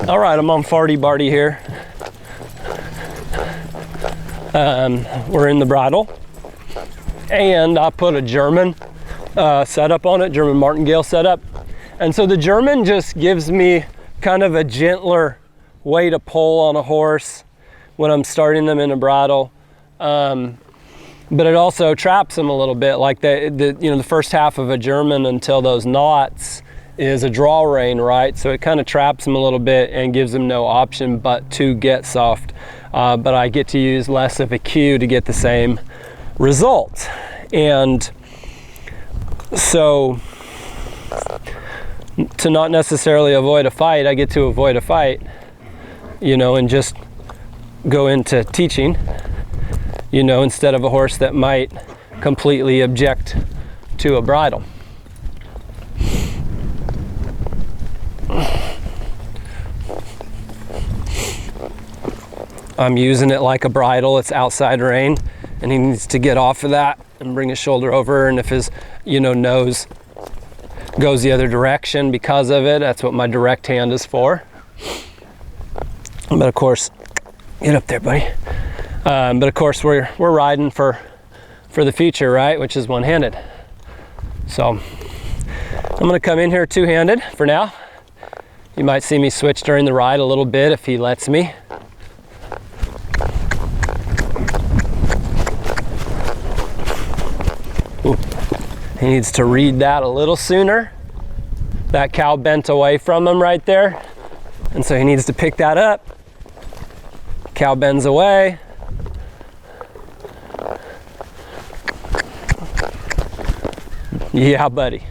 All right, I'm on Farty Barty here. We're in the bridle, and I put a German setup on it, German martingale setup. And so the German just gives me kind of a gentler way to pull on a horse when I'm starting them in a bridle. But it also traps them a little bit, like the first half of a German until those knots is a draw rein, right? So it kind of traps them a little bit and gives them no option but to get soft. But I get to use less of a cue to get the same result. And so to not necessarily avoid a fight, I get to avoid a fight, and just go into teaching, instead of a horse that might completely object to a bridle. I'm using it like a bridle. It's outside rein, and he needs to get off of that and bring his shoulder over, and if his nose goes the other direction because of it, that's what my direct hand is for. But of course, get up there, buddy. But of course we're riding for the future, right, which is one-handed. So I'm going to come in here two-handed for now. You might see me switch during the ride a little bit if he lets me. Ooh. He needs to read that a little sooner. That cow bent away from him right there, and so he needs to pick that up. Cow bends away. Yeah, buddy.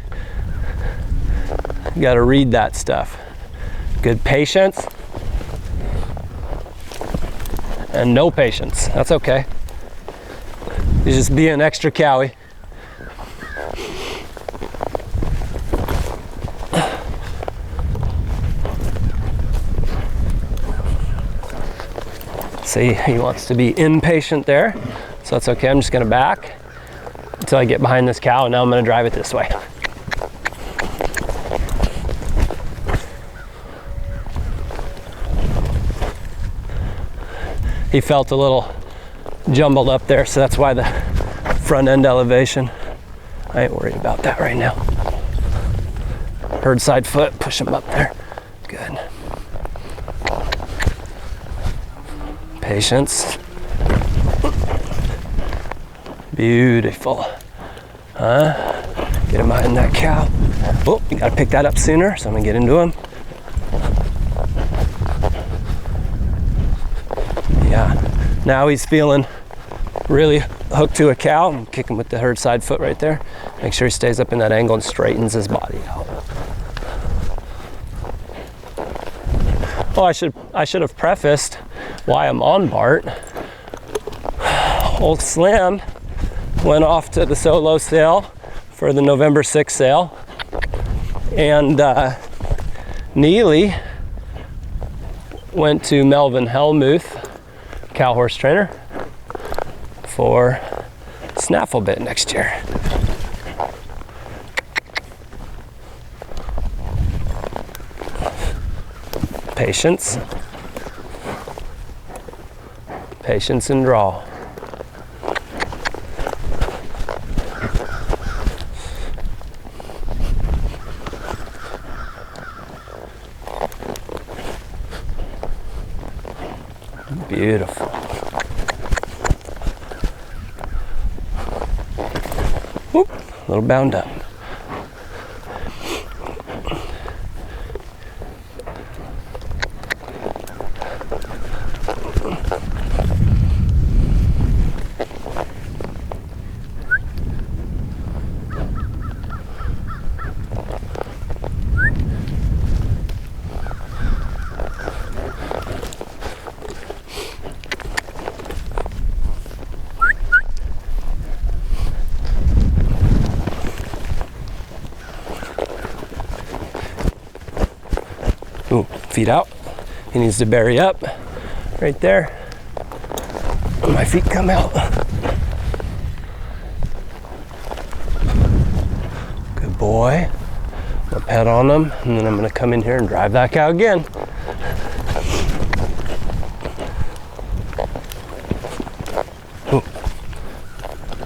You got to read that stuff. Good patience and no patience. That's okay. You're just being extra cowy. See, he wants to be impatient there, so that's okay. I'm just going to back until I get behind this cow, and now I'm going to drive it this way. He felt a little jumbled up there, so that's why the front end elevation. I ain't worried about that right now. Herd side foot, push him up there. Good. Patience. Beautiful. Get him behind that cow. Oh, you gotta pick that up sooner, so I'm gonna get into him. Yeah, now he's feeling really hooked to a cow. I'm kicking with the herd side foot right there. Make sure he stays up in that angle and straightens his body out. Oh, I should have prefaced why I'm on Bart. Old Slim went off to the solo sale for the November 6th sale, and Neely went to Melvin Hellmuth, cow horse trainer, for snaffle bit next year. Patience. Patience and draw. Beautiful. Whoop, a little bound up. Ooh, feet out. He needs to bury up right there. My feet come out. Good boy. I'll pet on him, and then I'm gonna come in here and drive that cow again.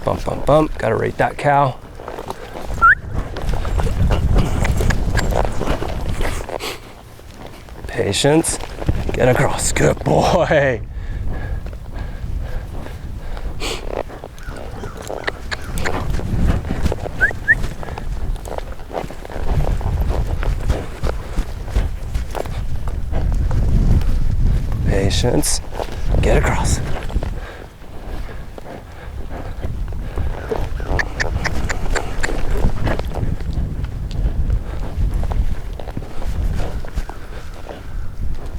Bump, bump, bump. Gotta rate that cow. Patience. Get across. Good boy. Patience. Get across.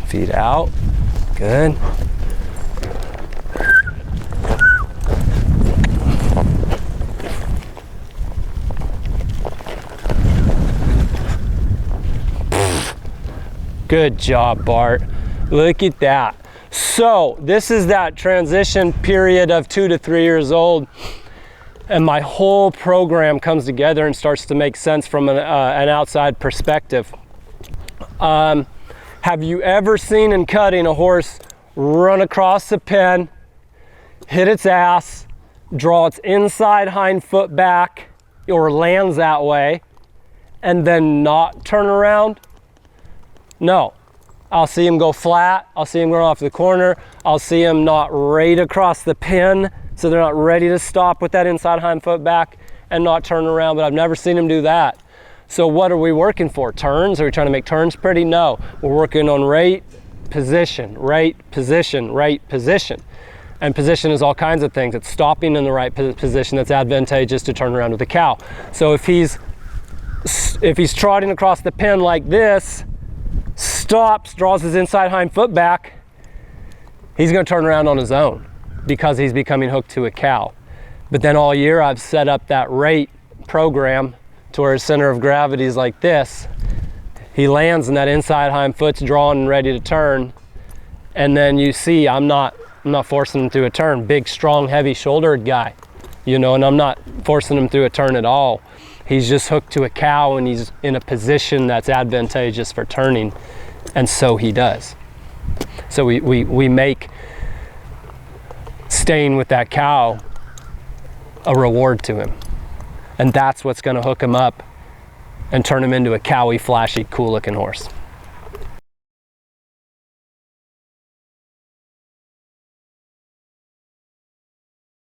Feet out. Good. Good job, Bart. Look at that. So this is that transition period of 2 to 3 years old, and my whole program comes together and starts to make sense from an outside perspective. Have you ever seen in cutting a horse run across the pen, hit its ass, draw its inside hind foot back, or lands that way, and then not turn around? No. I'll see him go flat, I'll see him go off the corner, I'll see him not right across the pin, so they're not ready to stop with that inside hind foot back and not turn around, but I've never seen him do that. So what are we working for? Turns? Are we trying to make turns pretty? No. We're working on right position, right position, right position. And position is all kinds of things. It's stopping in the right position that's advantageous to turn around with the cow. So if he's trotting across the pen like this, stops, draws his inside hind foot back, he's going to turn around on his own because he's becoming hooked to a cow. But then all year I've set up that rate program to where his center of gravity is like this. He lands and that inside hind foot's drawn and ready to turn. And then you see I'm not forcing him through a turn. Big, strong, heavy shouldered guy, you know, and I'm not forcing him through a turn at all. He's just hooked to a cow and he's in a position that's advantageous for turning, and so he does. So we make staying with that cow a reward to him, and that's what's going to hook him up and turn him into a cowy, flashy, cool looking horse.